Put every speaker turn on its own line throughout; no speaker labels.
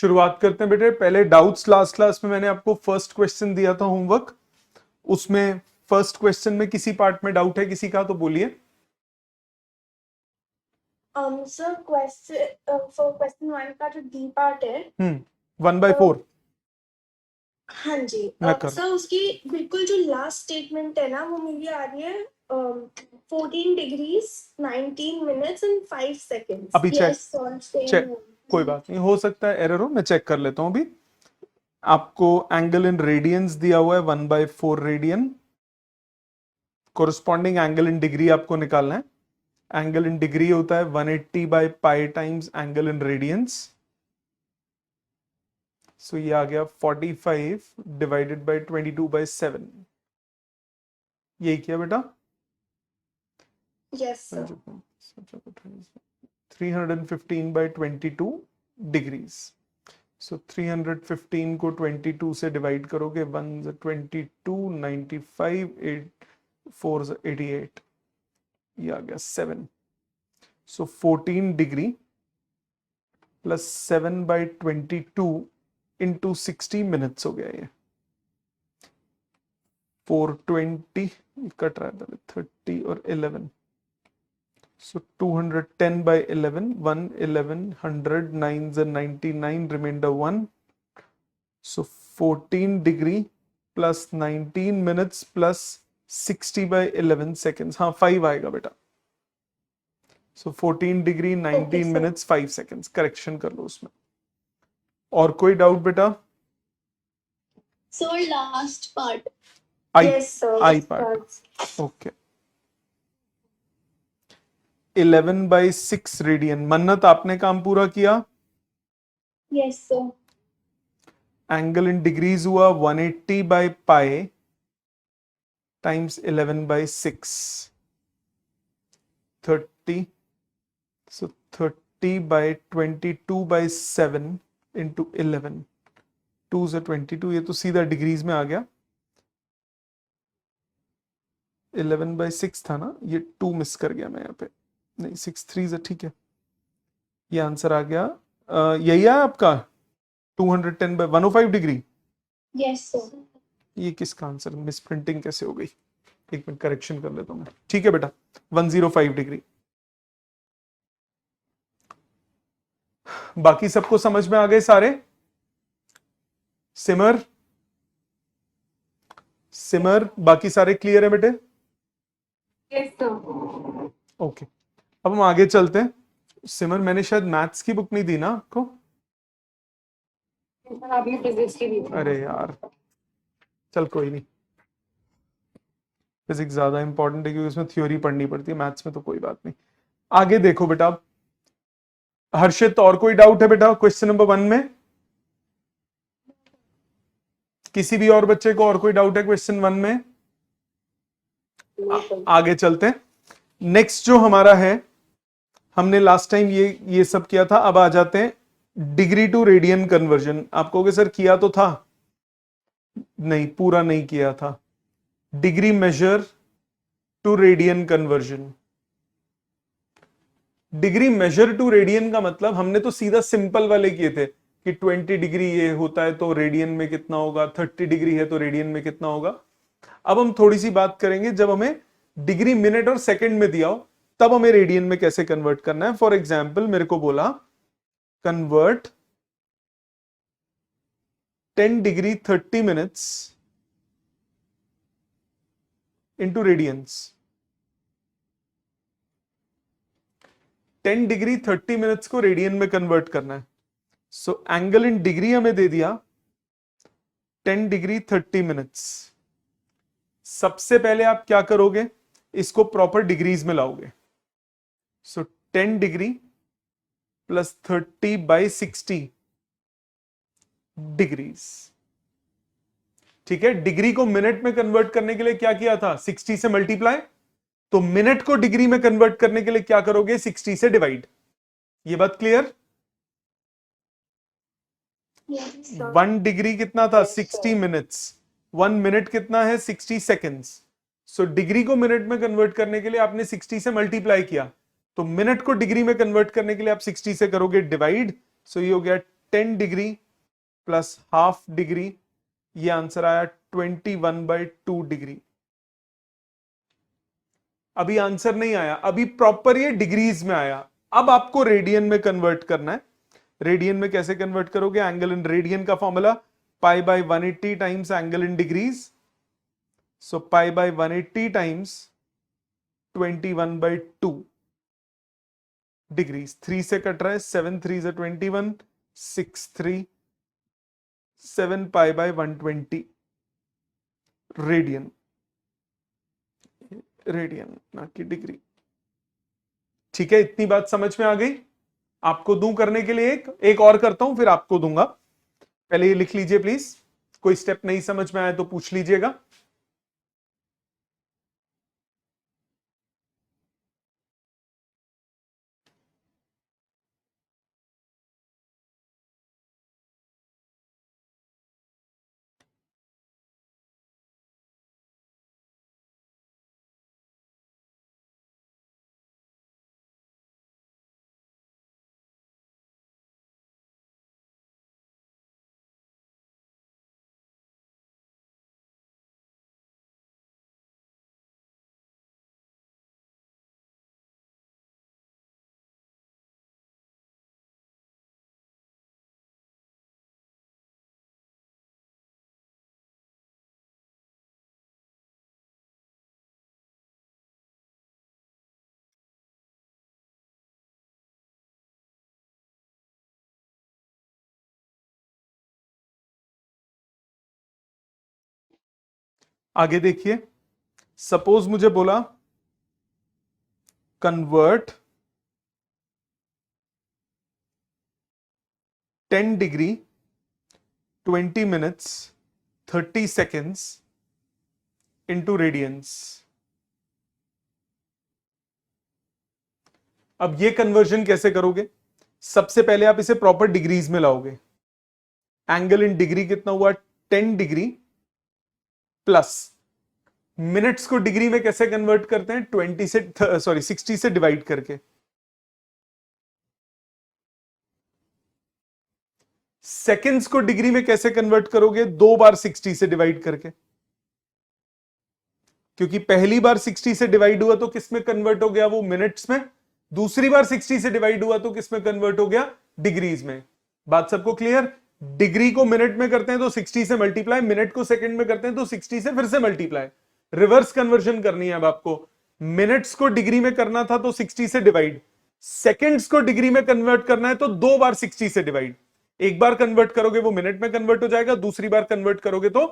शुरुआत करते हैं बेटे। पहले डाउट्स, लास्ट क्लास में मैंने आपको फर्स्ट क्वेश्चन दिया था होमवर्क, उसमें फर्स्ट क्वेश्चन में किसी पार्ट में डाउट है किसी का तो बोलिए।
सर क्वेश्चन 1 का जो डी पार्ट है
1/4
हाँ जी
मैं कर
सर उसकी बिल्कुल जो लास्ट स्टेटमेंट है ना वो मुझे आ रही है 14 डिग्रीज 19 मिनट्स एंड 5 सेकेंड्स।
अभी चेक कोई बात नहीं, हो सकता है एरर हो, मैं चेक कर लेता हूं अभी। आपको एंगल इन रेडियंस दिया हुआ है 1/4 radian, corresponding angle in degree आपको निकालना है। एंगल इन डिग्री होता है 180/पाई टाइम्स एंगल इन रेडियंस। सो ये आ गया 45 डिवाइडेड बाय 22/7। यही किया बेटा?
Yes sir
315/22 degrees. सो 315 को 22 से डिवाइड करोगे, 1 22, 95, 8 4 88, ये आ गया 7। सो 14 डिग्री प्लस 7/22 इंटू 60 मिनट्स हो गया ये 420, कट रहा है पहले 30 और 11। So 210/11, 1 11 100, 9s are 99, remainder 1. So 14 degree plus 19 minutes plus 60/11 seconds. हाँ 5 आएगा बेटा। So 14 degree 19 minutes 5 seconds, correction कर लो उसमें। और कोई डाउट बेटा?
सर लास्ट पार्ट
आई पार्ट ओके। 11/6 रेडियन। मन्नत आपने काम पूरा किया?
Yes sir
angle in degrees हुआ 180/पाई टाइम्स 11/6, 30। सो 30/22/7 इंटू 11, 2 से 22, ये तो सीधा डिग्रीज में आ गया। 11/6 था ना, ये 2 मिस कर गया मैं यहाँ पे, नहीं 6 3 से ठीक है, ये आंसर आ गया। यही है आपका 210/105 डिग्री।
यस सर
ये किसका आंसर, मिस प्रिंटिंग कैसे हो गई? एक मिनट करेक्शन कर लेता हूं मैं। ठीक है बेटा 105 डिग्री। बाकी सबको समझ में आ गए सारे? सिमर बाकी सारे क्लियर है बेटे?
यस सर
ओके अब हम आगे चलते हैं। सिमर मैंने शायद मैथ्स की बुक नहीं दी ना आपको?
आपने फिजिक्स की दी थी।
अरे यार चल कोई नहीं, फिजिक्स ज्यादा इंपॉर्टेंट है क्योंकि उसमें थ्योरी पढ़नी पड़ती है, मैथ्स में तो कोई बात नहीं। आगे देखो बेटा, हर्षित और कोई डाउट है बेटा क्वेश्चन नंबर 1 में? किसी भी और बच्चे को और कोई डाउट है क्वेश्चन 1 में? आगे चलते हैं। नेक्स्ट जो हमारा है, हमने लास्ट टाइम ये सब किया था, अब आ जाते हैं डिग्री टू रेडियन कन्वर्जन। आप कहोगे सर किया तो था, नहीं पूरा नहीं किया था। Degree measure to radian conversion. Degree measure to radian का मतलब हमने तो सीधा सिंपल वाले किए थे कि 20 डिग्री ये होता है तो रेडियन में कितना होगा, 30 डिग्री है तो रेडियन में कितना होगा। अब हम थोड़ी सी बात करेंगे जब हमें डिग्री मिनट और सेकंड में दिया हो तब हमें रेडियन में कैसे कन्वर्ट करना है। फॉर एग्जाम्पल मेरे को बोला convert 10 degree 30 minutes into radians. 10 degree 30 minutes को रेडियन में कन्वर्ट करना है। सो एंगल इन डिग्री हमें दे दिया 10 डिग्री 30 मिनट्स। सबसे पहले आप क्या करोगे, इसको प्रॉपर डिग्रीज में लाओगे। सो 10 डिग्री प्लस 30/60 डिग्रीज। ठीक है, डिग्री को मिनट में कन्वर्ट करने के लिए क्या किया था, 60 से मल्टीप्लाई। तो मिनट को डिग्री में कन्वर्ट करने के लिए क्या करोगे, 60 से डिवाइड। ये बात क्लियर? 1 डिग्री कितना था, 60 मिनट्स। 1 मिनट कितना है, 60 सेकेंड्स। सो डिग्री को मिनट में कन्वर्ट करने के लिए आपने 60 से मल्टीप्लाई किया, तो मिनट को डिग्री में कन्वर्ट करने के लिए आप 60 से करोगे डिवाइड। सो ये हो गया 10 डिग्री प्लस हाफ डिग्री, ये आंसर आया 21/2 डिग्री। अभी आंसर नहीं आया, अभी प्रॉपर ये डिग्रीज में आया। अब आपको रेडियन में कन्वर्ट करना है। रेडियन में कैसे कन्वर्ट करोगे? एंगल इन रेडियन का formula pi by 180 times angle in degrees. So pi by 180 times 21/2 degrees. 3 से कट रहा है, 7 3 से 21, 6 3 7 पाई बाय 120 रेडियन। रेडियन ना कि डिग्री। ठीक है, इतनी बात समझ में आ गई? आपको दूं करने के लिए एक और करता हूं, फिर आपको दूंगा। पहले ये लिख लीजिए प्लीज। कोई स्टेप नहीं समझ में आया तो पूछ लीजिएगा। आगे देखिए, सपोज मुझे बोला convert 10 degree 20 minutes 30 seconds into radiance. अब ये कन्वर्जन कैसे करोगे? सबसे पहले आप इसे प्रॉपर डिग्रीज में लाओगे। एंगल इन डिग्री कितना हुआ? 10 डिग्री प्लस मिनट्स को डिग्री में कैसे कन्वर्ट करते हैं? 20 से 60 से डिवाइड करके। सेकेंड्स को डिग्री में कैसे कन्वर्ट करोगे? 2 बार 60 से डिवाइड करके। क्योंकि पहली बार 60 से डिवाइड हुआ तो किस में कन्वर्ट हो गया? वो मिनट्स में। दूसरी बार 60 से डिवाइड हुआ तो किस में कन्वर्ट हो गया? डिग्रीज में। बात सबको क्लियर? डिग्री को मिनट में करते हैं तो 60 से मल्टीप्लाई, मिनट को सेकंड में करते हैं तो 60 से फिर से मल्टीप्लाई। रिवर्स कन्वर्जन करनी है अब आपको। मिनट्स को डिग्री में करना था तो 60 से डिवाइड, सेकेंड्स को डिग्री में कन्वर्ट करना है तो 2 बार 60 से डिवाइड। एक बार कन्वर्ट करोगे वो मिनट में कन्वर्ट हो जाएगा, दूसरी बार कन्वर्ट करोगे तो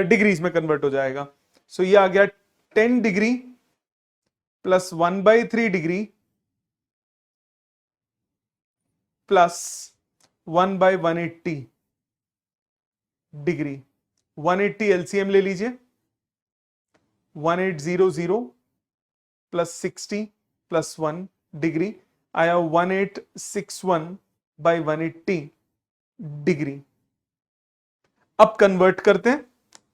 डिग्रीज में कन्वर्ट हो जाएगा। सो ये आ गया 10 degree plus 1/3 degree plus 1/180 degree. 180 LCM ले लीजिए। 1800 प्लस 60 प्लस 1 डिग्री आया 1861/180 डिग्री। अब कन्वर्ट करते हैं।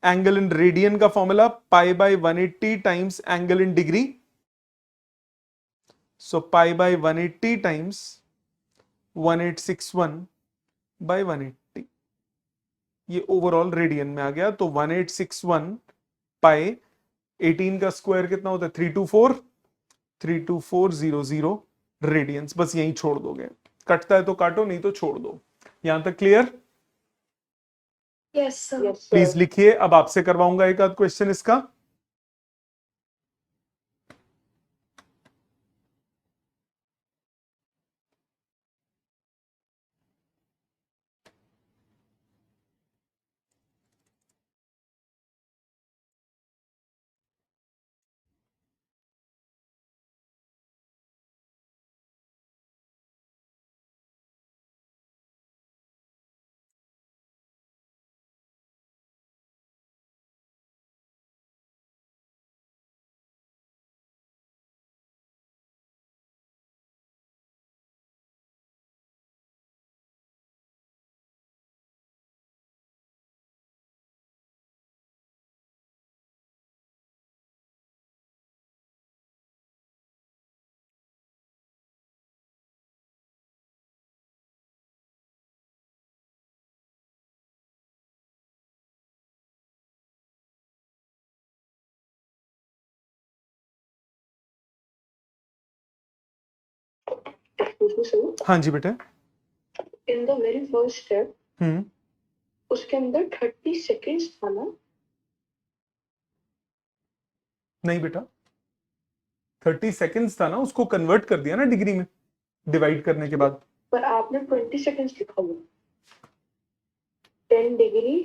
एंगल इन रेडियन का formula pi by 180 times angle in degree. So pi by 180 times 1861/180। ये ओवरऑल रेडियन में आ गया। तो 1861 पाई 18 का स्क्वायर कितना होता है? 32400 रेडियंस। बस यहीं छोड़ दोगे। कटता है तो काटो, नहीं तो छोड़ दो। यहां तक क्लियर?
Yes, sir.
प्लीज लिखिए। अब आपसे करवाऊंगा एक आध क्वेश्चन इसका।
देखूं सही,
हाँ जी बेटा।
In the very first step
hmm,
उसके अंदर 30 सेकेंड्स था ना?
नहीं बेटा, 30 सेकेंड्स था ना, उसको कन्वर्ट कर दिया ना डिग्री में डिवाइड करने के बाद।
पर आपने 20 सेकेंड्स लिखा हुआ। 10 डिग्री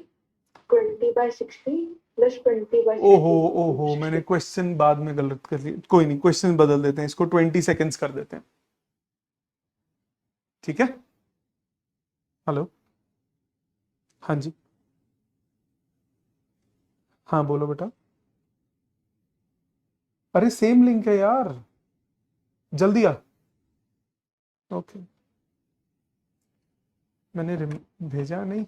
20/60 प्लस 20/60।
ओहो ओहो, मैंने क्वेश्चन बाद में गलत कर लिया, कोई नहीं, क्वेश्चन बदल देते हैं, इसको 20 सेकेंड्स कर देते हैं, ठीक है। हेलो, हाँ जी, हाँ बोलो बेटा। अरे सेम लिंक है यार, जल्दी आ। ओके, मैंने भेजा नहीं।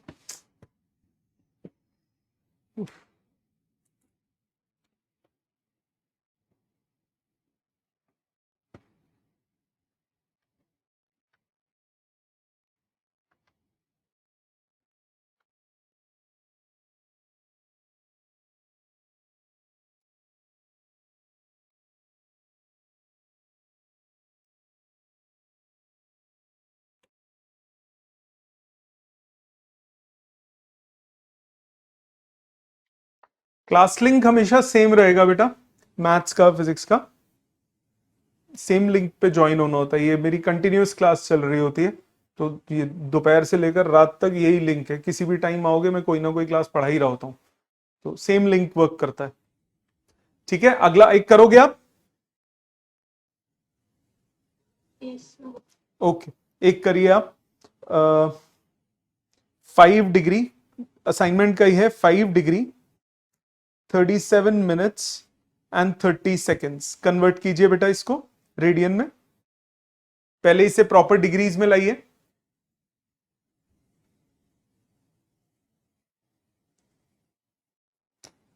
क्लास लिंक हमेशा सेम रहेगा बेटा, मैथ्स का फिजिक्स का सेम लिंक पे ज्वाइन होना होता है। ये मेरी कंटिन्यूअस क्लास चल रही होती है, तो ये दोपहर से लेकर रात तक यही लिंक है, किसी भी टाइम आओगे मैं कोई ना कोई क्लास पढ़ा ही रहा होता हूँ, तो सेम लिंक वर्क करता है, ठीक है। अगला एक करोगे आप? ओके, एक करिए आप। 5 डिग्री, असाइनमेंट का ही है, 5 degree 37 minutes and 30 seconds. Convert कीजिए बेटा इसको रेडियन में, पहले इसे प्रॉपर डिग्रीज में लाइए।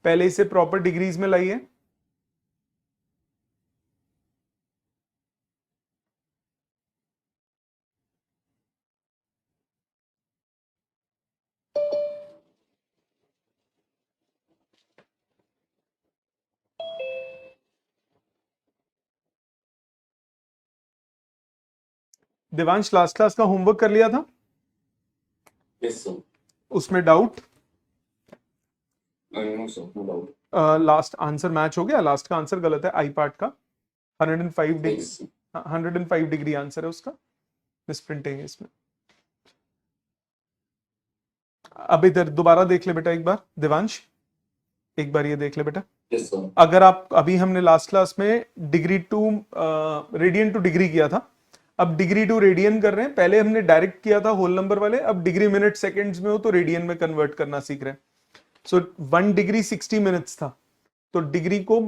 पहले इसे प्रॉपर डिग्रीज में लाइए। देवांश लास्ट क्लास का होमवर्क कर लिया था?
Yes sir.
उसमें doubt?
No sir, no doubt.
Last answer match हो गया, लास्ट का आंसर गलत है, आई पार्ट का 105 डिग्री, 105 डिग्री आंसर है उसका, मिसप्रिंटिंग है इसमें। अब इधर दोबारा देख ले बेटा एक बार, देवांश एक बार ये देख ले बेटा।
Yes sir.
अगर आप अभी हमने लास्ट क्लास में degree to radian to degree किया था, अब डिग्री टू रेडियन कर रहे हैं। पहले हमने डायरेक्ट किया था होल नंबर वाले, अब डिग्री मिनट सेकंड्स में हो तो रेडियन में कन्वर्ट करना सीख रहे हैं। सो 1 डिग्री 60 मिनट्स था, तो डिग्री को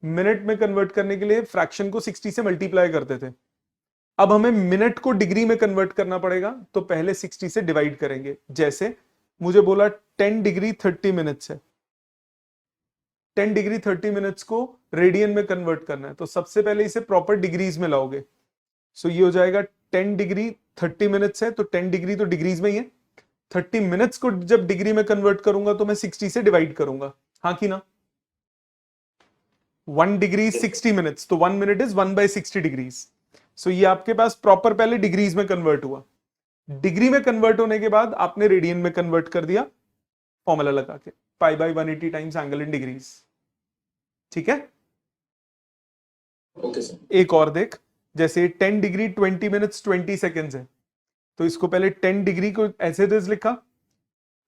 मिनट में कन्वर्ट करने के लिए फ्रैक्शन को 60 से मल्टीप्लाई करते थे। अब हमें मिनट को डिग्री में कन्वर्ट करना पड़ेगा, तो पहले 60 से डिवाइड करेंगे। जैसे मुझे बोला 10 डिग्री 30 मिनट्स है, 10 डिग्री 30 मिनट्स को रेडियन में कन्वर्ट करना है, तो सबसे पहले इसे प्रॉपर डिग्रीज में लाओगे। सो ये हो जाएगा 10 डिग्री 30 मिनट्स है, तो 10 डिग्री तो डिग्रीज में ही है। 30 मिनट्स को जब डिग्री में कन्वर्ट करूंगा तो मैं 60 से डिवाइड करूंगा, हाँ कि ना। 1 डिग्री 60 मिनट्स, तो 1 मिनट इज 1/60 डिग्रीज। सो ये आपके पास प्रॉपर पहले डिग्रीज में कन्वर्ट हुआ, डिग्री में कन्वर्ट होने के बाद आपने रेडियन में कन्वर्ट कर दिया फॉर्मूला लगा के, π/180 टाइम्स एंगल इन डिग्रीज, ठीक है।
Okay sir.
एक और देख, जैसे 10 डिग्री 20 मिनट्स 20 सेकेंड्स है, तो इसको पहले 10 डिग्री को ऐसे लिखा,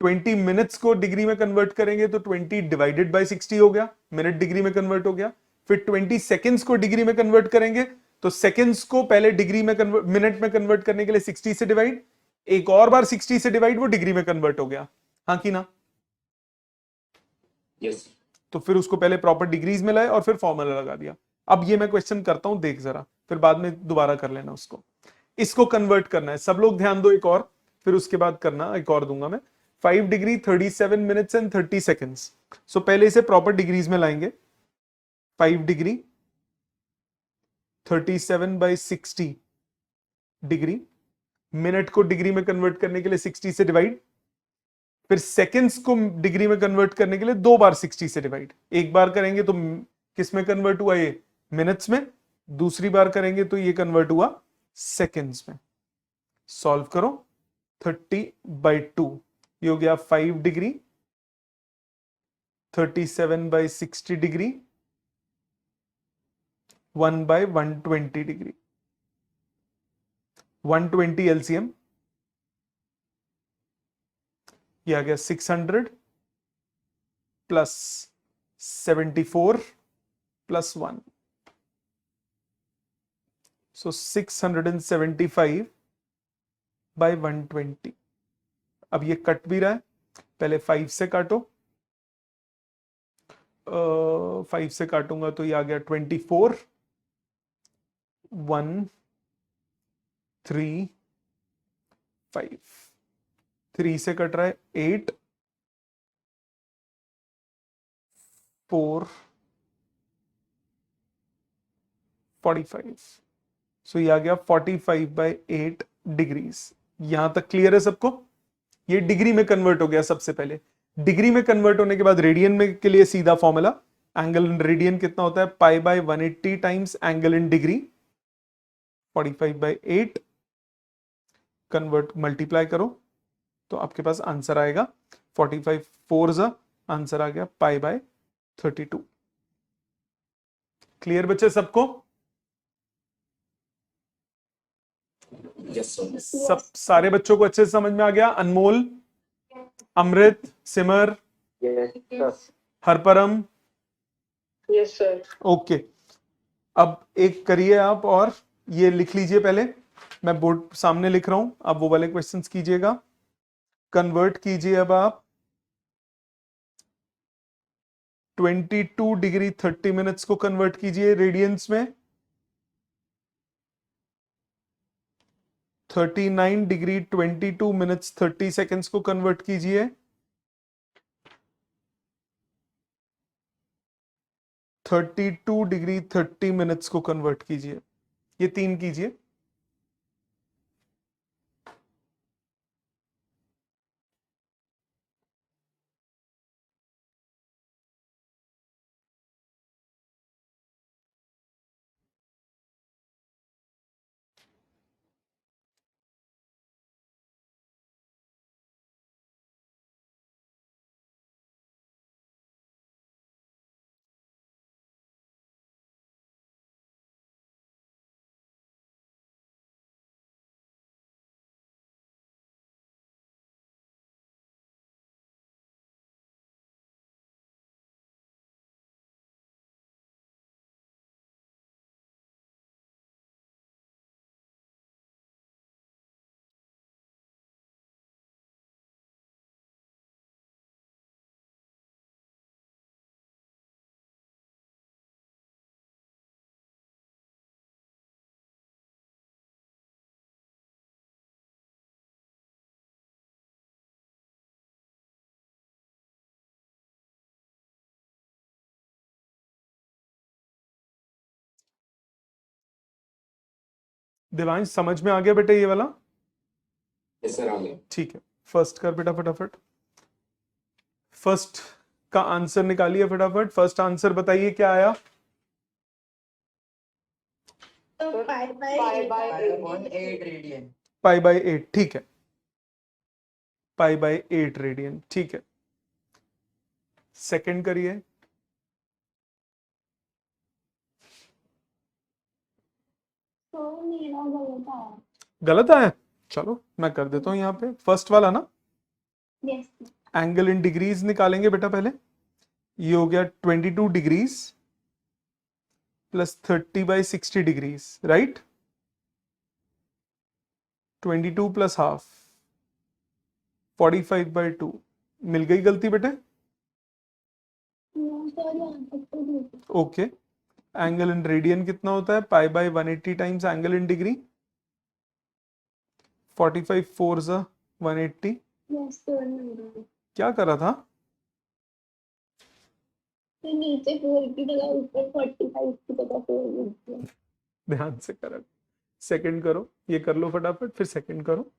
20 मिनट्स को डिग्री में कन्वर्ट करेंगे तो 20 डिवाइडेड बाय 60 हो गया, मिनट डिग्री में कन्वर्ट हो गया। फिर 20 सेकेंड्स को डिग्री में कन्वर्ट करेंगे तो सेकेंड्स को पहले डिग्री में कन्वर्ट, मिनट में कन्वर्ट करने के लिए 60 से डिवाइड, एक और बार 60 से डिवाइड, वो डिग्री में कन्वर्ट हो गया, हाँ कि ना।
यस।
तो फिर उसको पहले प्रॉपर डिग्रीज में लाए और फिर फॉर्मूला लगा दिया। अब ये मैं क्वेश्चन करता हूं, देख जरा, फिर बाद में दोबारा कर लेना उसको। इसको कन्वर्ट करना है, सब लोग ध्यान दो एक और, फिर उसके बाद करना, एक और दूंगा मैं। 5 डिग्री 37 मिनट्स एंड 30 सेकेंड्स। सो पहले इसे प्रॉपर डिग्रीज में लाएंगे। 5 डिग्री 37/60 डिग्री, मिनट को डिग्री में कन्वर्ट करने के लिए 60 से डिवाइड, फिर सेकेंड्स को डिग्री में कन्वर्ट करने के लिए 2 बार 60 से डिवाइड। एक बार करेंगे तो किस में कन्वर्ट हुआ, ये मिनट्स में, दूसरी बार करेंगे तो ये कन्वर्ट हुआ सेकेंड्स में। सॉल्व करो, 30/2 ये हो गया 5 डिग्री, 37/60 डिग्री, 1/120 डिग्री, 120 एलसीएम, ये आ गया 600 प्लस 74 प्लस 1, सो 675/120। अब ये कट भी रहा है, पहले 5 से काटो, 5 से काटूंगा तो ये आ गया 24, 1 3 5, 3 से कट रहा है 8 4 45, सो ये आ गया 45/8 डिग्रीज। यहां तक क्लियर है सबको? ये डिग्री में कन्वर्ट हो गया सबसे पहले। डिग्री में कन्वर्ट होने के बाद रेडियन में के लिए सीधा फॉर्मूला, एंगल इन रेडियन कितना होता है, π/180 times angle in degree, 45/8 convert multiply करो तो आपके पास आंसर आएगा 45 4 आंसर आ गया π/32। क्लियर बच्चे सबको?
Yes, sir.
सब सारे बच्चों को अच्छे से समझ में आ गया? अनमोल, अमृत, सिमर,
Yes, sir.
हरपरम,
Yes, sir.
Okay. अब एक करिए आप, और ये लिख लीजिए पहले, मैं बोर्ड सामने लिख रहा हूं, आप वो वाले क्वेश्चंस कीजिएगा। कन्वर्ट कीजिए अब आप 22 डिग्री 30 मिनट्स को कन्वर्ट कीजिए रेडियंस में, 39 डिग्री 22 मिनट्स 30 सेकेंड्स को कन्वर्ट कीजिए, 32 डिग्री 30 मिनट्स को कन्वर्ट कीजिए। ये 3 कीजिए। दिवांश समझ में आ गया बेटा ये वाला?
Yes, sir. आ गया।
ठीक है, फर्स्ट कर बेटा फटाफट। फर्स्ट का आंसर निकालिए फटाफट। फर्स्ट आंसर बताइए क्या आया?
तो pi by
Pi by
8
radian.
π/8, ठीक है, π/8 रेडियन, ठीक है। सेकंड करिए।
तो मेरा गलत आया।
गलत आया? चलो मैं कर देता हूं यहाँ पे, फर्स्ट वाला ना,
यस
एंगल इन डिग्रीज निकालेंगे बेटा पहले। ये हो गया 22 degrees plus 30/60 degrees, right? 22 plus half 45/2, मिल गई गलती बेटे? ओके। एंगल इन रेडियन कितना होता है, π/180 times angle in degree, 45 4 180।
Yes sir.
क्या कर रहा था?
तो नीचे 4 की जगह ऊपर 45 की जगह 4 लिख दिया।
ध्यान से करो, सेकंड करो, ये कर लो फटाफट, फिर सेकंड करो।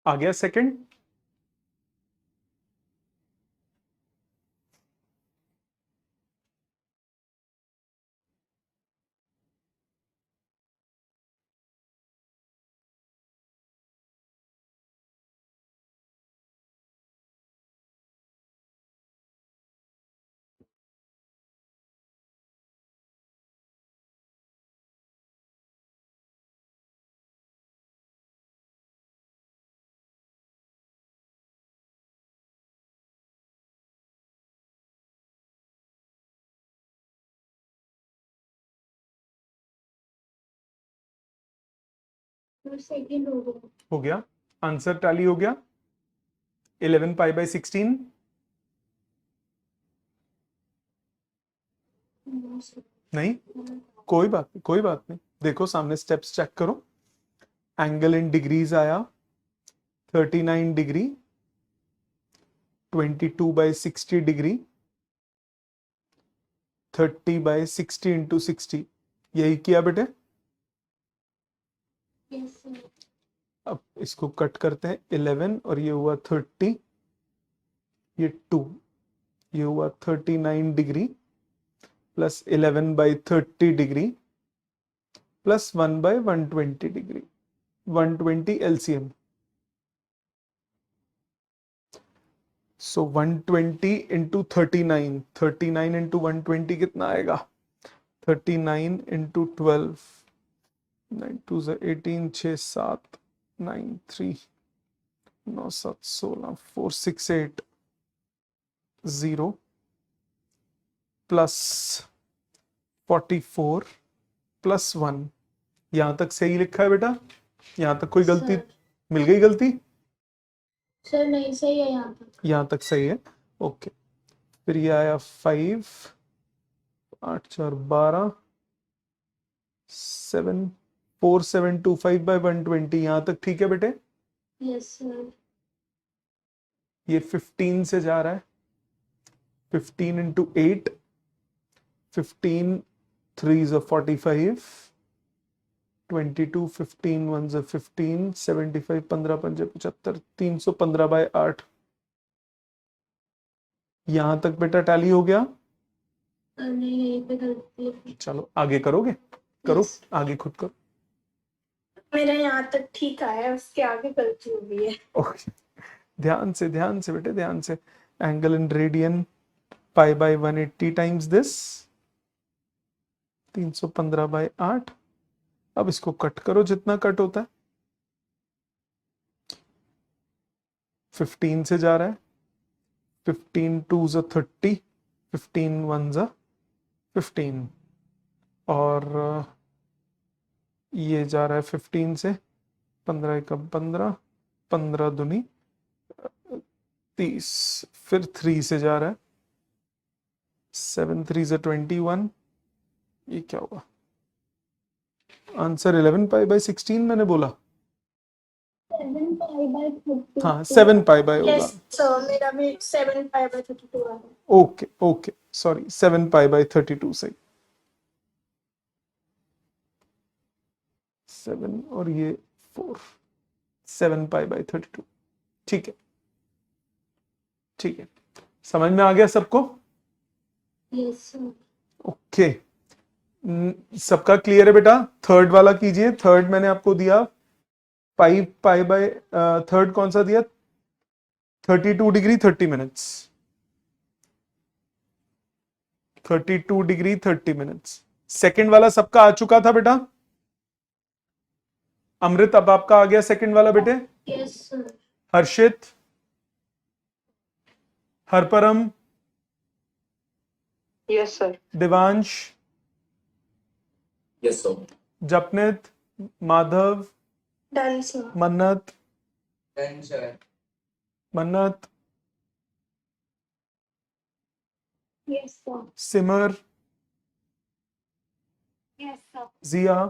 आ गया सेकंड?
सेकंड हो गया।
हो गया। आंसर टैली हो गया। 11 पाई बाय 16। नहीं, कोई बात नहीं, कोई बात नहीं। देखो सामने स्टेप्स चेक करो। एंगल इन डिग्रीज आया 39 degree, 22 by 60 degree, 30 by 60 into 60। यही किया बेटे।
Yes sir.
अब इसको कट करते हैं। 11 और ये हुआ 30, ये 2, ये हुआ 39 degree plus 11 by 30 degree plus 1 by 120 degree, 120 LCM। So 120 into 39, 39 into 120 कितना आएगा? 39 इंटू 12, 9 2 18, 6 7 9 3 9 7 16 4 6 8 0 प्लस 44 प्लस 1। यहां तक सही लिखा है बेटा? यहां तक कोई गलती? मिल गई गलती?
सर नहीं सही है यहाँ तक।
यहां तक सही है। ओके, फिर ये आया 5, 8 4 12, 7 4 7 2 5 बाय 120। यहां तक ठीक है बेटे?
Yes sir.
ये 15 से जा रहा है। 15 इंटू 8, 15 3 45, 22 15 1 15, 75 15 5 75, 315 बाय 8। यहां तक बेटा टैली हो गया?
नहीं यहीं पे गलती है।
चलो आगे करोगे? करो,
Yes.
आगे खुद करो।
मेरा यहाँ तक ठीक आया, उसके आगे गलती हो गई है।
ओके, ध्यान से बेटे, ध्यान से। Angle in radian pi by 180 times this, 315 by 8। अब इसको कट करो जितना कट होता है। 15 से जा रहा है। 15 2 30, 15 1 15, और ये जा रहा है 15 से। 15 एकम 15, 15 दूनी 30, फिर 3 से जा रहा है। 7 3 21। ये क्या हुआ? आंसर 11 पाई बाय 16 मैंने बोला।
7 पाई बाय 32।
हाँ 7 पाई बाय होगा।
यस सर, मेरा भी 7 पाई बाय 32 आ रहा है।
Okay okay, sorry, 7 pi by 32 सही। 7 और ये 4, 7 पाई बाय 32। ठीक है, ठीक है, समझ में आ गया सबको?
Yes sir.
ओके, सबका क्लियर है बेटा? थर्ड वाला कीजिए। थर्ड मैंने आपको दिया 5 पाई बाय, थर्ड कौन सा दिया? 32 degree 30 minutes. 32 degree 30 minutes. Second वाला सबका आ चुका था बेटा? अमृत, अब आपका आ गया सेकंड वाला बेटे?
Yes sir.
Harshit, Harparam,
Yes, sir.
Divansh,
Yes, sir.
Japneet, Madhav,
done sir.
Mannat,
Then, sir.
Mannat,
yes sir.
Simar,
yes sir.
Jiya.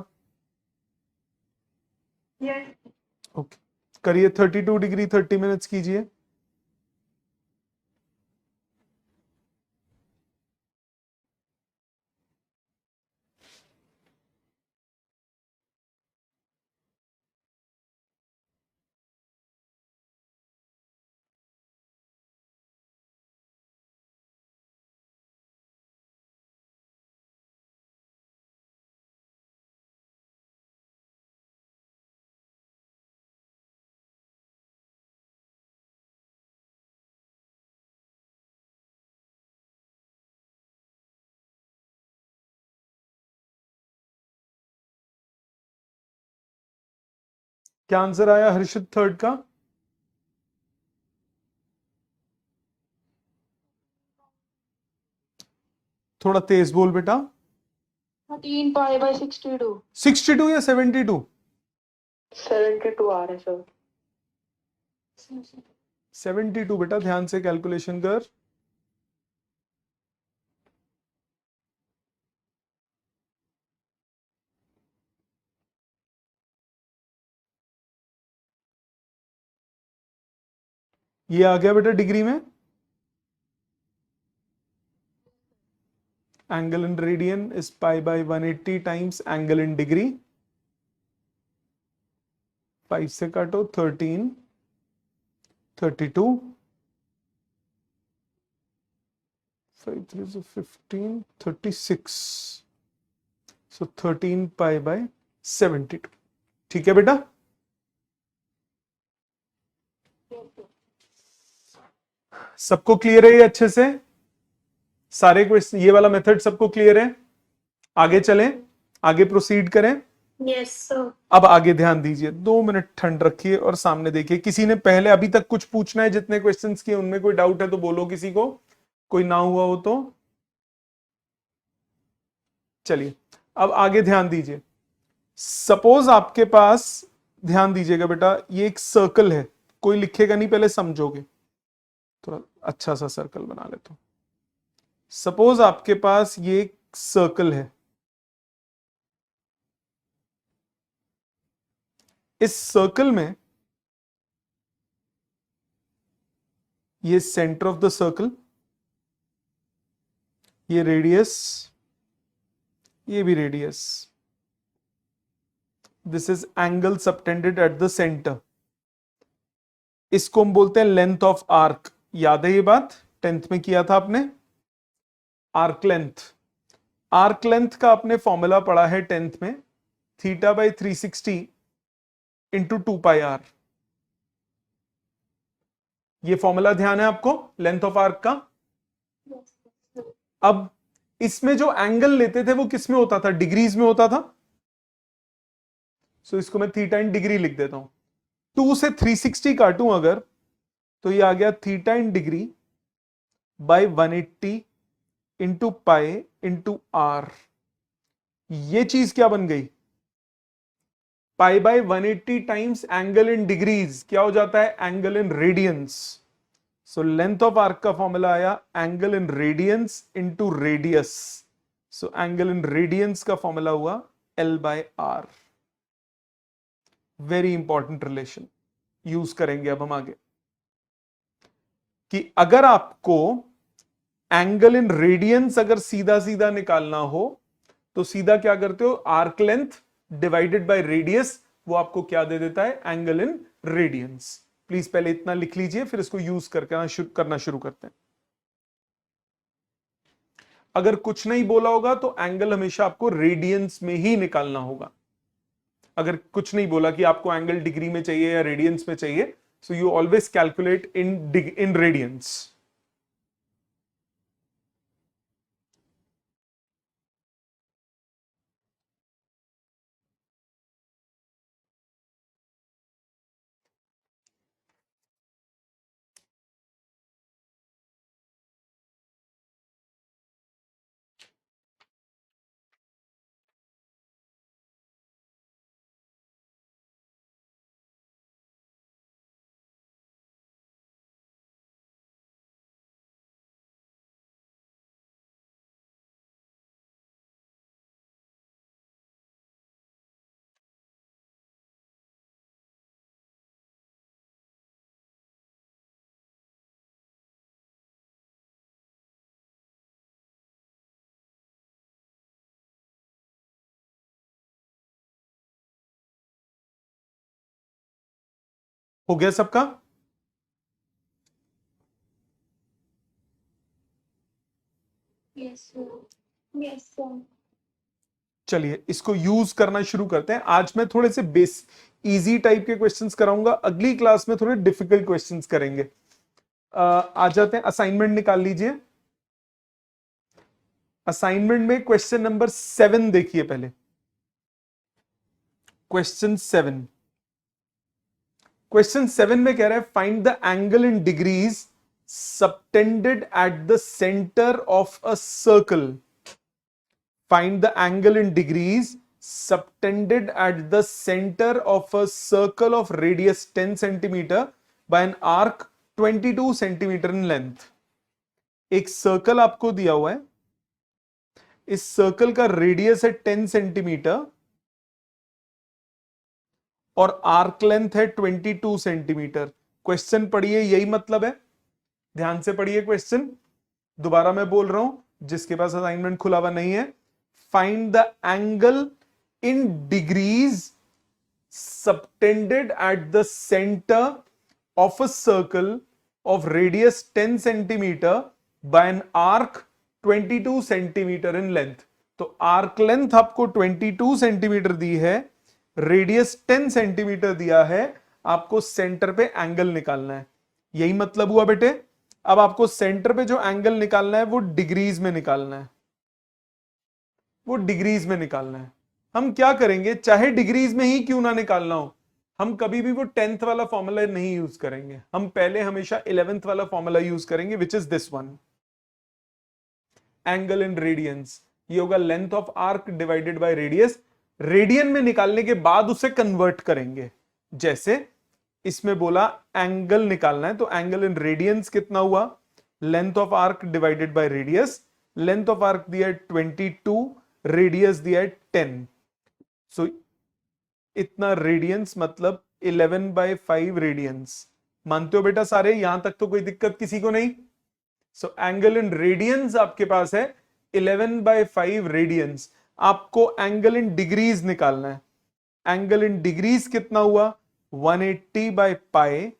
Yes.
Okay, करिए 32 डिग्री 30 मिनट्स कीजिए। क्या आंसर आया हर्षित थर्ड का? थोड़ा तेज बोल बेटा।
13 पाई बाय 62।
62 या 72?
72 आ रहा है सर।
72 बेटा, ध्यान से कैलकुलेशन कर। ये आ गया बेटा डिग्री में। Angle in radian is pi by 180 times angle in degree. 5 से काटो 13, 32, 5 3 से 15, 36, सो 13 पाई बाय 72। ठीक है बेटा? सबको क्लियर है ये अच्छे से? सारे क्वेश्चन, ये वाला मेथड सबको क्लियर है? आगे चलें, आगे प्रोसीड करें।
Yes, sir.
अब आगे ध्यान दीजिए, 2 मिनट ठंड रखिए और सामने देखिए। किसी ने पहले अभी तक कुछ पूछना है? जितने क्वेश्चंस किए उनमें कोई डाउट है तो बोलो, किसी को कोई ना हुआ हो तो। चलिए अब आगे ध्यान दीजिए। सपोज आपके पास, ध्यान दीजिएगा बेटा, ये एक सर्कल है। कोई लिखेगा नहीं, पहले समझोगे। थोड़ा अच्छा सा सर्कल बना लेता हूं। सपोज आपके पास ये एक सर्कल है। इस सर्कल में ये सेंटर ऑफ द सर्कल, ये रेडियस, ये भी radius. This is angle subtended at the centre. इसको हम बोलते हैं लेंथ ऑफ आर्क। याद है ये बात? 10th में किया था आपने। Arc length. आर्क लेंथ का आपने फॉर्मूला पढ़ा है 10th में, theta by 360 into 2 pi R. ये फॉर्मूला ध्यान है आपको लेंथ ऑफ आर्क का? अब इसमें जो एंगल लेते थे वो किस में होता था? डिग्रीज में होता था। सो इसको मैं थीटा इन डिग्री लिख देता हूं। 2 से 360 काटूं अगर, तो ये आ गया theta in degree by 180 into pi into R. ये चीज क्या बन गई? Pi by 180 times angle in degrees क्या हो जाता है? Angle in radians. So length of arc का फॉर्मूला आया angle in radians into radius. So angle in radians का फॉर्मूला हुआ L by R. Very important relation use करेंगे अब हम आगे, कि अगर आपको एंगल इन रेडियंस अगर सीधा सीधा निकालना हो तो सीधा क्या करते हो? Arc length divided by radius, वो आपको क्या दे देता है? Angle in radiance. प्लीज पहले इतना लिख लीजिए, फिर इसको यूज करना शुरू करते हैं। अगर कुछ नहीं बोला होगा तो एंगल हमेशा आपको रेडियंस में ही निकालना होगा। अगर कुछ नहीं बोला कि आपको एंगल डिग्री में चाहिए या रेडियंस में चाहिए, so you always calculate in radiance. हो गया सबका?
Yes, sir. Yes, sir.
चलिए इसको यूज करना शुरू करते हैं। आज मैं थोड़े से इजी टाइप के क्वेश्चंस कराऊंगा, अगली क्लास में थोड़े डिफिकल्ट क्वेश्चंस करेंगे। आ जाते हैं, असाइनमेंट निकाल लीजिए। असाइनमेंट में क्वेश्चन नंबर 7 देखिए पहले। क्वेश्चन 7, क्वेश्चन 7 में कह रहा है find the angle in degrees subtended at the centre of a circle. Find the angle in degrees subtended at the center of a circle of radius 10 centimeter by an arc 22 centimeter in length. एक circle आपको दिया हुआ है, इस circle का radius है 10 centimetre और arc length है 22 सेंटीमीटर. क्वेश्चन पढ़िए, यही मतलब है. ध्यान से पढ़िए क्वेश्चन. दोबारा मैं बोल रहा हूं, जिसके पास असाइनमेंट खुला हुआ नहीं है. Find the angle in degrees subtended at the center of a circle of radius 10 centimeter by an arc 22 centimeter in length. तो आर्क लेंथ आपको 22 सेंटीमीटर दी है, रेडियस 10 सेंटीमीटर दिया है, आपको सेंटर पे एंगल निकालना है. यही मतलब हुआ बेटे. अब आपको सेंटर पे जो एंगल निकालना है वो डिग्रीज में निकालना है, वो डिग्रीज में निकालना है. हम क्या करेंगे, चाहे डिग्रीज में ही क्यों ना निकालना हो, हम कभी भी वो 10th वाला फॉर्मूला नहीं यूज करेंगे. हम पहले हमेशा 11th वाला फॉर्मूला यूज करेंगे, which is this one. Angle in radiance, ये होगा length of arc divided by radius. Radian में निकालने के बाद उसे कन्वर्ट करेंगे. जैसे इसमें बोला एंगल निकालना है, तो एंगल इन रेडियंस कितना हुआ, length of arc divided by radius. Length of arc दिया है 22, रेडियस दिया है 10. सो इतना रेडियंस मतलब 11/5 रेडियंस. मानते हो बेटा सारे, यहां तक तो कोई दिक्कत किसी को नहीं. सो एंगल इन रेडियंस आपके पास है 11/5 रेडियंस. आपको एंगल इन डिग्रीज निकालना है. एंगल इन डिग्रीज कितना हुआ, 180/पाई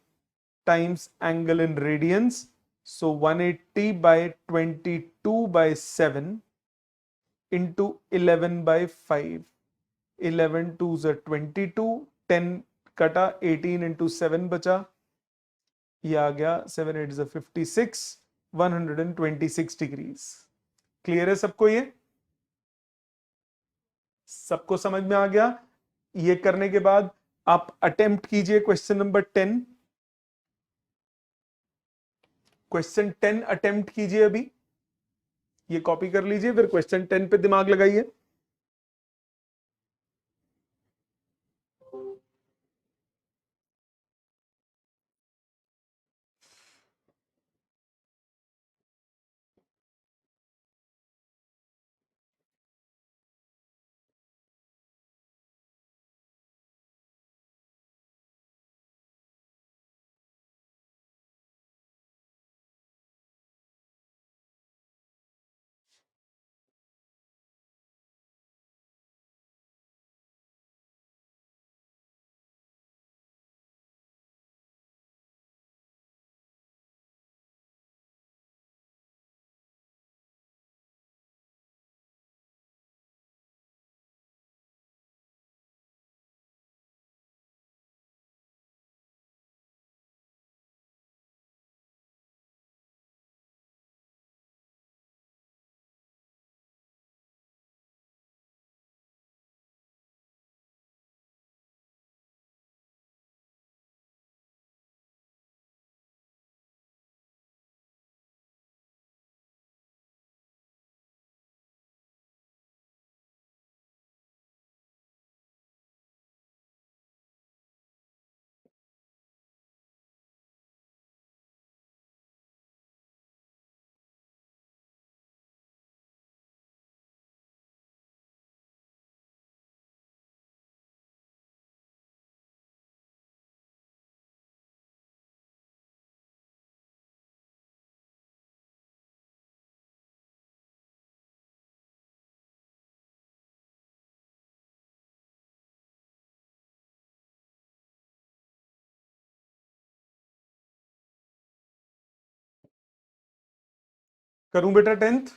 times angle in radians. So 180/22/7 into 11/5. 11 2s are 22, 10 कटा, 18 इंटू 7 बचा, ये आ गया 7 8s are 56, 126 डिग्रीज. क्लियर है सबको, ये सबको समझ में आ गया. ये करने के बाद आप अटेम्प्ट कीजिए क्वेश्चन नंबर 10. क्वेश्चन 10 अटेम्प्ट कीजिए अभी. ये कॉपी कर लीजिए, फिर क्वेश्चन 10 पे दिमाग लगाइए. करूं बेटा 10th?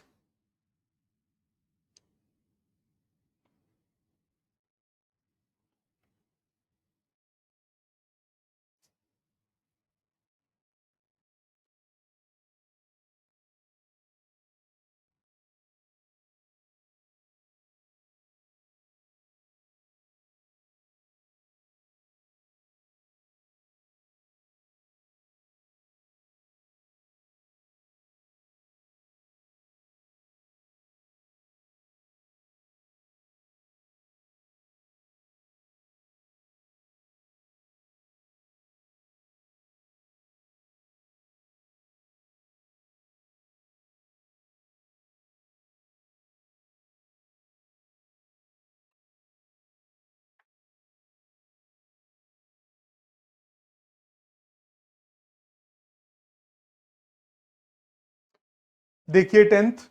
देखिए 10th,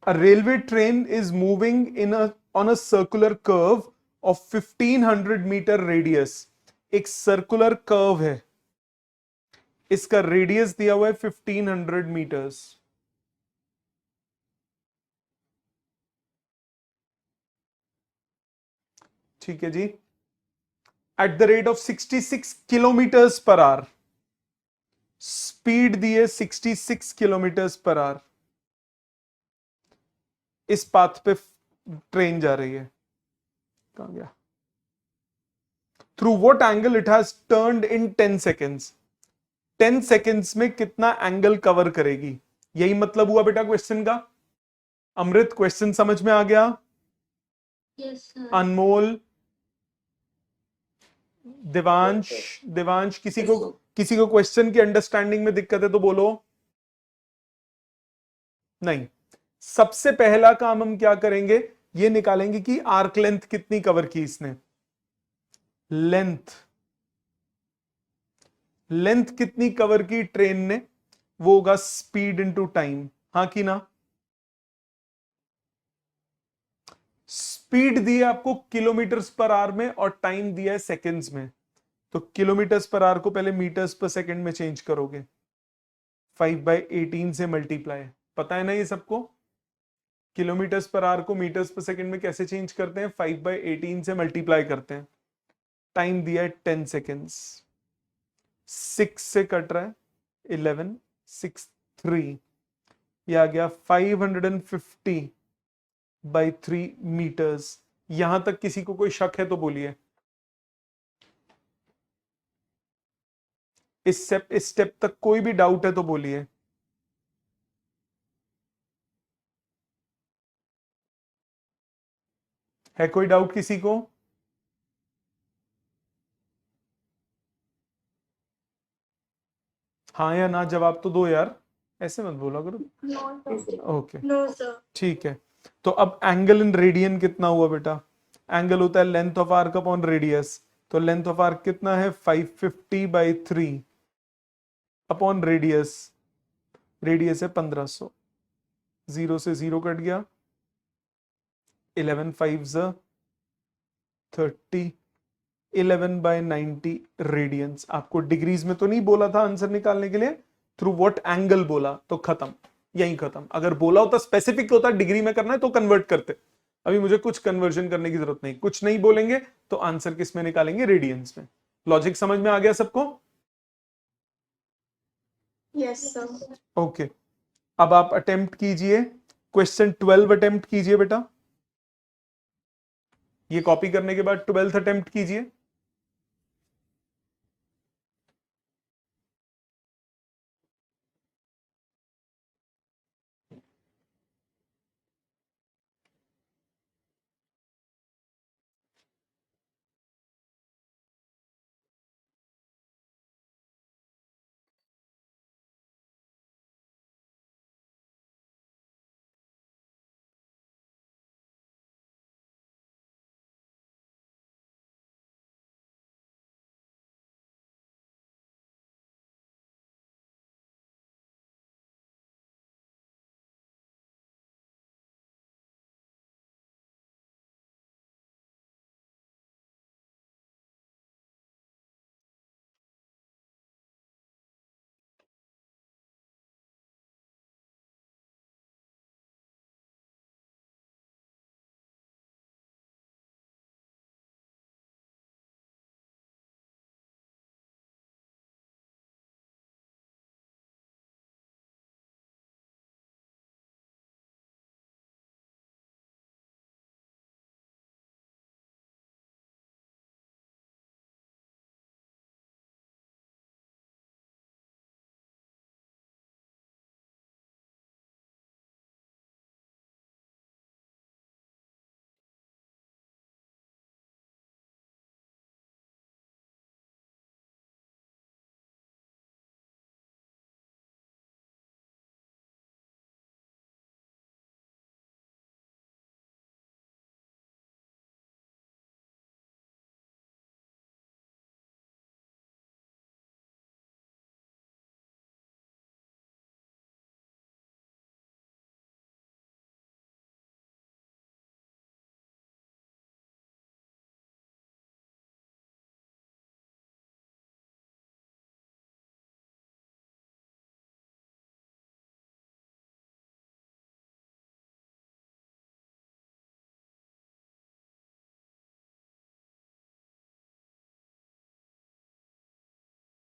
a railway train is moving on a circular curve of 1500 meter radius. एक सर्कुलर कर्व है, इसका रेडियस दिया हुआ है 1500 मीटर्स। ठीक है जी। At the rate of 66 kilometres per hour, speed दी है 66 किलोमीटर्स पर आवर। इस पाथ पे ट्रेन जा रही है, कहां गया? Through what angle it has turned in 10 seconds. 10 seconds में कितना एंगल कवर करेगी, यही मतलब हुआ बेटा क्वेश्चन का। अमृत, क्वेश्चन समझ में आ गया?
Yes, sir.
अनमोल, देवांश, देवांश, किसी को क्वेश्चन की अंडरस्टैंडिंग में दिक्कत है तो बोलो। नहीं, सबसे पहला काम हम क्या करेंगे, ये निकालेंगे कि आर्क लेंथ कितनी कवर की इसने। लेंथ कितनी कवर की ट्रेन ने, वो होगा स्पीड इनटू टाइम। हाँ कि ना? स्पीड दी है आपको किलोमीटर्स पर आवर में और टाइम दिया है सेकेंड्स में, तो किलोमीटर्स पर आवर को पहले मीटर्स पर सेकंड में चेंज करोगे, 5/18 से मल्टीप्लाई। पता है ना ये सबको? किलोमीटर्स पर आवर को मीटर्स पर सेकंड में कैसे चेंज करते हैं? 5/18 से मल्टीप्लाई करते हैं। टाइम दिया है 10 सेकेंड्स, 6 से कट रहा है 11, 6 3, ये आ गया 550/3 मीटर्स। यहां तक किसी को कोई शक है तो बोलिए। इस स्टेप तक कोई भी डाउट है तो बोलिए। है कोई डाउट किसी को? हाँ या ना जवाब तो दो यार, ऐसे मत बोला करो।
No, sir.
Okay,
No, sir.
ठीक है। तो अब एंगल इन रेडियन कितना हुआ बेटा? एंगल होता है length of arc upon radius, तो लेंथ ऑफ आर्क कितना है? 550/3 अपॉन रेडियस, रेडियस है 1500। 0 से 0 कट गया, 11 5 30, 11/90 रेडियंस। आपको डिग्रीज में तो नहीं बोला था आंसर निकालने के लिए, थ्रू व्हाट एंगल बोला, तो खत्म, यही खत्म। अगर बोला होता, स्पेसिफिक होता डिग्री में करना है तो कन्वर्ट करते। अभी मुझे कुछ कन्वर्जन करने की जरूरत नहीं, कुछ नहीं बोलेंगे तो आंसर किस में निकालेंगे? रेडियंस में। लॉजिक समझ में आ गया सबको?
Yes, sir.
ओके, अब आप अटेम्प्ट कीजिए, क्वेश्चन 12 अटेम्प्ट कीजिए बेटा। ये कॉपी करने के बाद 12th अटेम्प्ट कीजिए।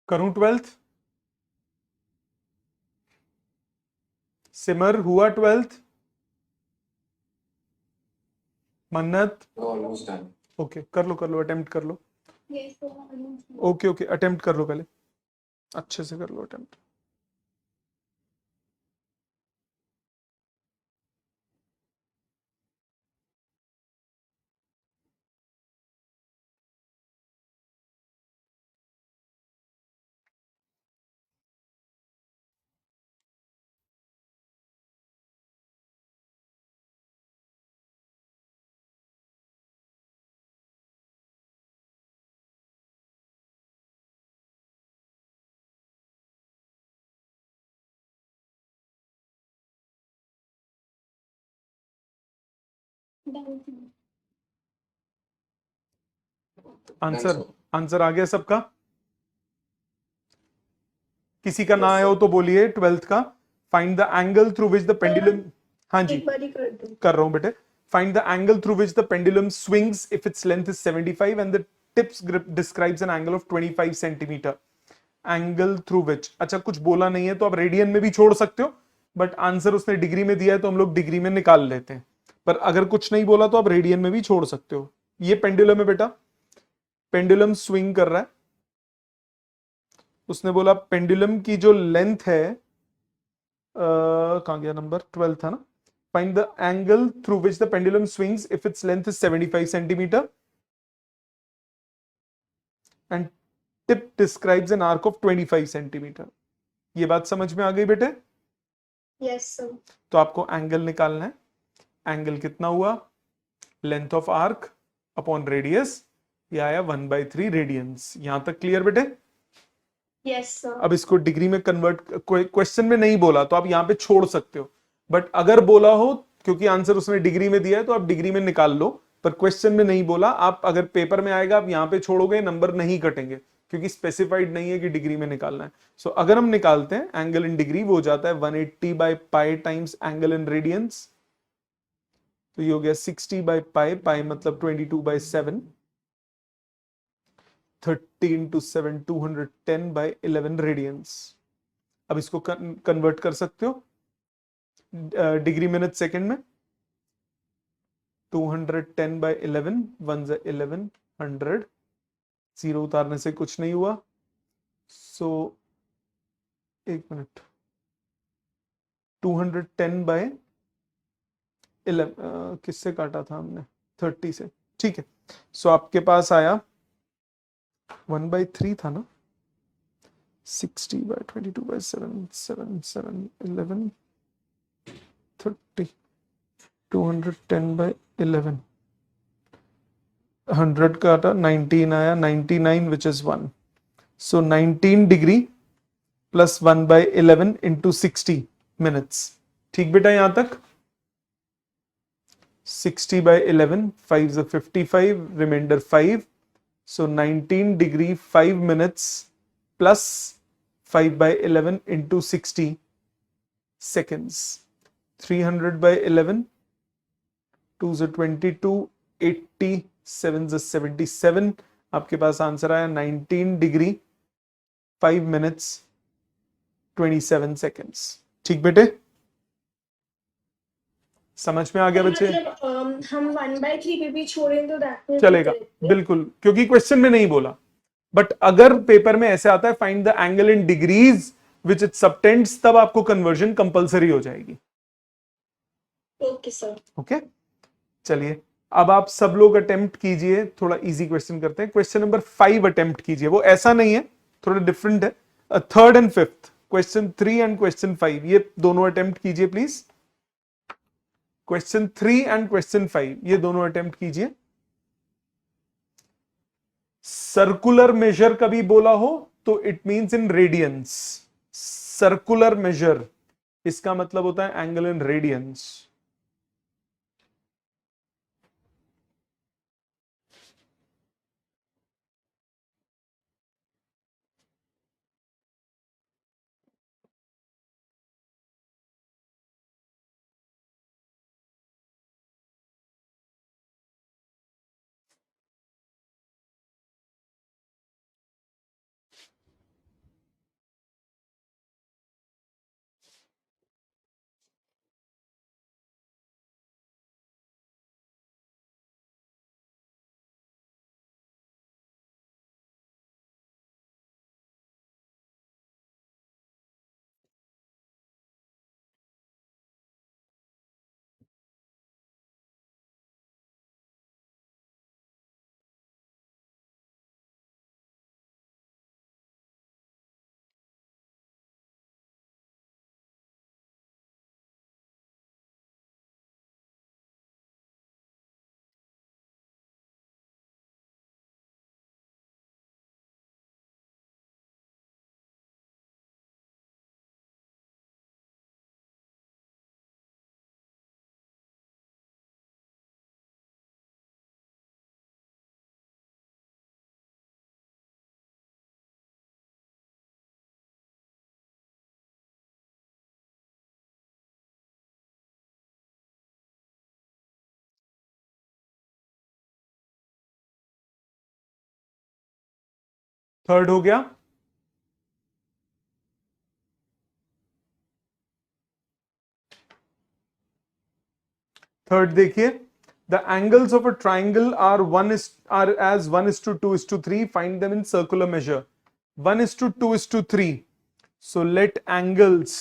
करूं 12th? सिमर हुआ 12th? मन्नत?
No, almost done.
ओके कर लो अटेम्प्ट कर लो.
Yes, sir. almost done.
Okay attempt कर लो पहले, अच्छे से कर लो attempt.
Done, sir.
Answer
sir.
Answer आ गया सबका? किसी का ना
Yes,
आया हो
sir.
तो बोलिए 12th का. Find the angle through which the pendulum. हाँ जी
एक बारी कर दो.
कर रहा हूं बेटे. Find the angle through which the pendulum swings if its length is 75 and the tips grip describes an angle of 25 centimetre. Angle through which, अच्छा कुछ बोला नहीं है तो आप रेडियन में भी छोड़ सकते हो, बट आंसर उसने डिग्री में दिया है तो हम लोग डिग्री में निकाल लेते हैं. पर अगर कुछ नहीं बोला तो आप रेडियन में भी छोड़ सकते हो. ये पेंडुलम है बेटा, पेंडुलम स्विंग कर रहा है. उसने बोला पेंडुलम की जो लेंथ है, कहां गया नंबर, 12 था ना. Find the angle through which the pendulum swings if its length is 75 centimetre and tip describes an arc of 25 centimetre. ये बात समझ में आ गई बेटे?
Yes, sir.
तो आपको एंगल निकालना है. एंगल कितना हुआ? Length of arc upon radius, ये आया 1/3 रेडियंस. यहां तक क्लियर बेटे?
Yes, sir.
अब इसको डिग्री में कन्वर्ट, क्वेश्चन में नहीं बोला तो आप यहां पे छोड़ सकते हो, बट अगर बोला हो, क्योंकि आंसर उसने डिग्री में दिया है तो आप डिग्री में निकाल लो. पर क्वेश्चन में नहीं बोला, आप अगर पेपर में आएगा आप यहां पे छोड़ोगे, नंबर नहीं कटेंगे क्योंकि स्पेसिफाइड नहीं है कि डिग्री में निकालना है. सो अगर हम निकालते हैं एंगल इन डिग्री, वो हो जाता है 180 by pi times angle in radiance. तो ये हो गया 60 बाई पाई, पाई मतलब 22/7. 30 इंटू 7 210 बाई 11 रेडियंस. अब इसको कन्वर्ट कर सकते हो डिग्री मिनट सेकंड में. 210 बाई 11, 1 1100, जीरो उतारने से कुछ नहीं हुआ. सो एक मिनट, 210 बाई 11 किससे काटा था हमने? 30 से. ठीक है. सो आपके पास आया 1/3 था ना. 60 बाई 22/7, 7 7 11 30, 210 बाई 11, 100 काटा 19 आया, 99 which is 1. So 19 degree plus 1/11 into 60 minutes. ठीक बेटा यहां तक? 60/11, 5 is 55, remainder 5. So 19 degree 5 minutes plus 5/11 into 60 seconds. 300/11, 2 is 22, 80, 7 is 77. आपके पास आंसर आया 19 डिग्री 5 minutes 27 seconds. ठीक बेटे? समझ में आ गया बच्चे?
मतलब हम 1/3 पे भी छोड़ें तो that will be
चलेगा
correct.
बिल्कुल, क्योंकि क्वेश्चन में नहीं बोला. बट अगर पेपर में ऐसे आता है find the angle in degrees which it subtends, तब आपको कन्वर्जन कंपलसरी हो जाएगी.
Okay, sir.
ओके चलिए, अब आप सब लोग अटेम्प्ट कीजिए. थोड़ा इजी क्वेश्चन करते हैं. क्वेश्चन नंबर 5 अटेम्प्ट कीजिए. वो ऐसा नहीं है, थोड़ा डिफरेंट है. Third and fifth, question 3 and question 5, ये दोनों अटेम्प्ट कीजिए प्लीज. क्वेश्चन 3 एंड क्वेश्चन 5 ये दोनों अटेम्प्ट कीजिए. सर्कुलर मेजर कभी बोला हो तो it means in radians. Circular measure इसका मतलब होता है एंगल इन रेडियंस. थर्ड हो गया। थर्ड देखिए, the angles of a triangle are as 1:2:3, find them in circular measure. 1:2:3, so let angles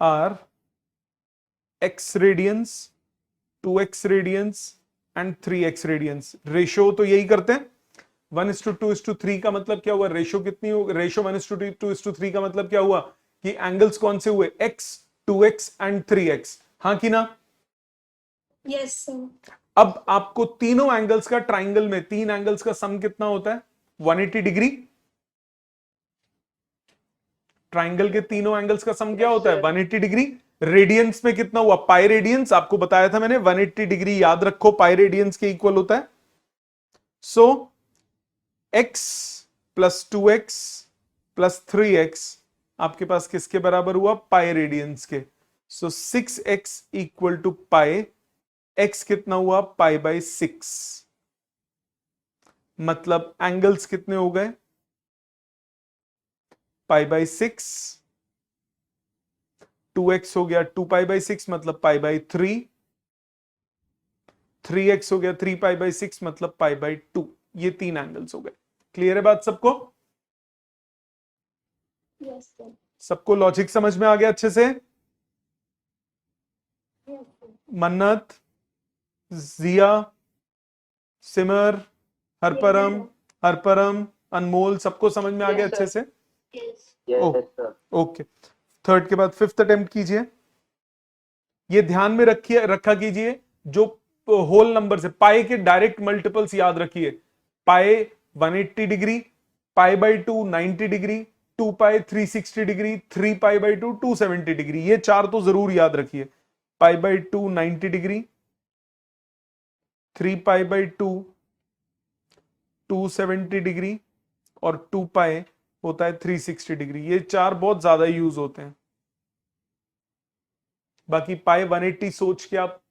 are x radians, 2x radians and 3x radians। Ratio तो यही करते हैं। 1:2:3 का मतलब क्या हुआ, रेशो कितनी हो, रेशो 1:2:3 का मतलब क्या हुआ कि एंगल्स कौन से हुए, x, 2x एंड 3x। हाँ कि ना?
Yes, sir.
अब आपको तीनों एंगल्स का, ट्राइंगल में 3 एंगल्स का सम कितना होता है, 180 डिग्री। ट्राइंगल के तीनों एंगल्स का सम क्या होता है, 180 डिग्री। रेडियंस में कितना हुआ, पाई रेडियंस, आपको बताया था मैंने। 180 डिग्री याद रखो, पाई रेडियंस के इक्वल होता है। सो x plus 2x plus 3x आपके पास किसके बराबर हुआ, पाई रेडियंस के। So 6x equal to pi, x कितना हुआ, पाई बाई 6। मतलब एंगल्स कितने हो गए, पाई बाई 6, 2x हो गया 2 पाई बाई 6 मतलब पाई बाई 3, 3x हो गया 3 पाई बाई 6 मतलब पाई बाई 2। ये 3 एंगल्स हो गए। क्लियर है बात सबको?
Yes, sir.
सबको लॉजिक समझ में आ गया अच्छे से?
Yes, sir.
मन्नत, जिया, सिमर, हरपरम, हरपरम, अनमोल, सबको समझ में आ गया
Yes,
अच्छे
sir.
से?
Yes.
Yes, sir.
Okay. Third के बाद फिफ्थ अटेम्प्ट कीजिए। ये ध्यान में रखा कीजिए, जो होल नंबर से पाई के डायरेक्ट मल्टीपल्स याद रखिए। पाई 180 degree, pi by 2 90 degree, 2 pi 360 degree, 3 pi by 2 270 degree. ये चार तो जरूर याद रखिए। Pi by 2 90 degree, 3 pi by 2 270 degree और 2 पाई होता है 360 डिग्री। ये चार बहुत ज्यादा यूज होते हैं। बाकी पाई 180 सोच के आप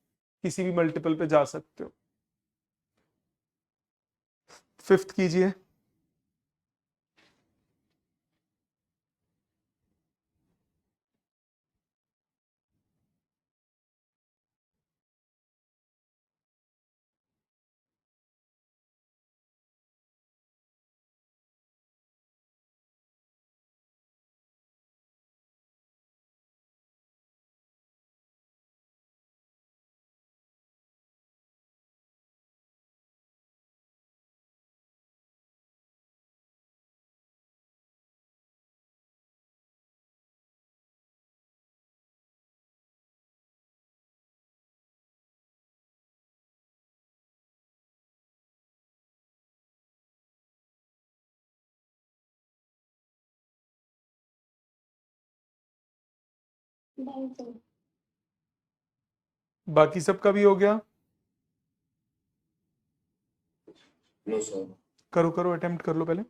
किसी भी मल्टीपल पे जा सकते हो। फिफ्थ कीजिए।
Done, sir.
बाकी सबका भी हो गया?
No, sir.
करो करो, अटेम्प्ट कर लो पहले।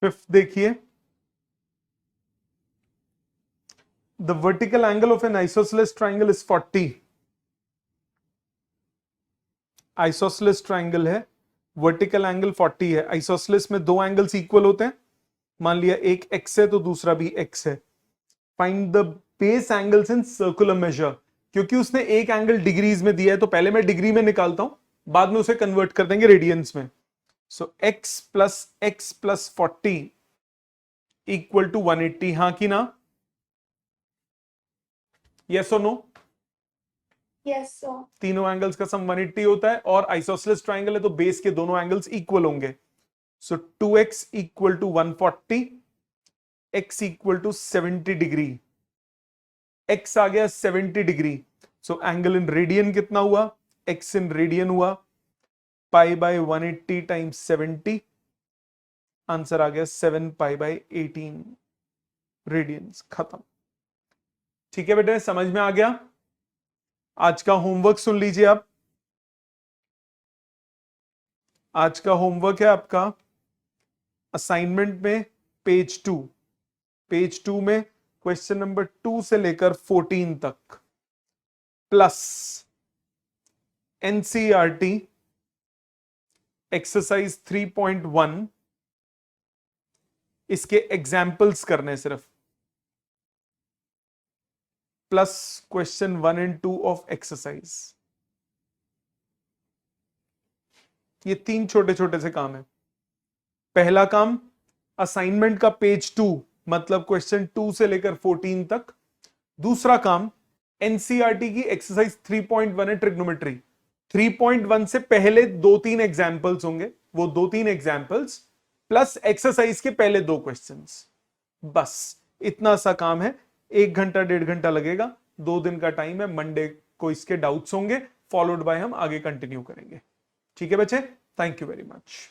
फिफ्थ देखिए, the vertical angle of N isosceles triangle is 40। Isosceles triangle है, वर्टिकल एंगल 40 है। आइसोसेलेस में दो एंगल्स इक्वल होते हैं, मान लिया एक x है तो दूसरा भी x है। Find the base angles in circular measure. क्योंकि उसने एक एंगल डिग्रीज में दिया है तो पहले मैं डिग्री में निकालता हूं, बाद में उसे कन्वर्ट कर देंगे रेडियंस में। सो x plus 40 इक्वल टू 180, हाँ कि ना? यस और नो?
Yes, sir.
तीनों एंगल्स का सम 180 होता है और आइसोसेलेस ट्राइंगल है तो बेस के दोनों एंगल्स इक्वल होंगे। So 2x equal to 140, x equal to 70 degree, x आ गया 70 degree. So angle in radian कितना हुआ? x इन रेडियन हुआ पाई बाय 180 टाइम्स 70, आंसर आ गया 7 पाई बाय 18 रेडियंस। खत्म। ठीक है बेटे, समझ में आ गया? आज का होमवर्क सुन लीजिए आप। आज का होमवर्क है आपका असाइनमेंट में पेज 2 में क्वेश्चन नंबर 2 से लेकर 14 तक प्लस एनसीईआरटी एक्सरसाइज 3.1 इसके एग्जाम्पल्स करने सिर्फ, plus question 1 and 2 of exercise. ये 3 छोटे छोटे से काम है। पहला काम असाइनमेंट का पेज 2 मतलब क्वेश्चन 2 से लेकर 14 तक। दूसरा काम एनसीईआरटी की एक्सरसाइज 3.1 है ट्रिग्नोमेट्री। 3.1 से पहले 2-3 एग्जाम्पल्स होंगे, वो 2-3 एग्जाम्पल्स प्लस एक्सरसाइज के पहले 2 क्वेश्चंस। बस इतना सा काम है। 1 घंटा 1.5 घंटा लगेगा। 2 दिन का टाइम है। मंडे को इसके डाउट्स होंगे, फॉलोड बाय हम आगे कंटिन्यू करेंगे। ठीक है बच्चे, थैंक यू वेरी मच।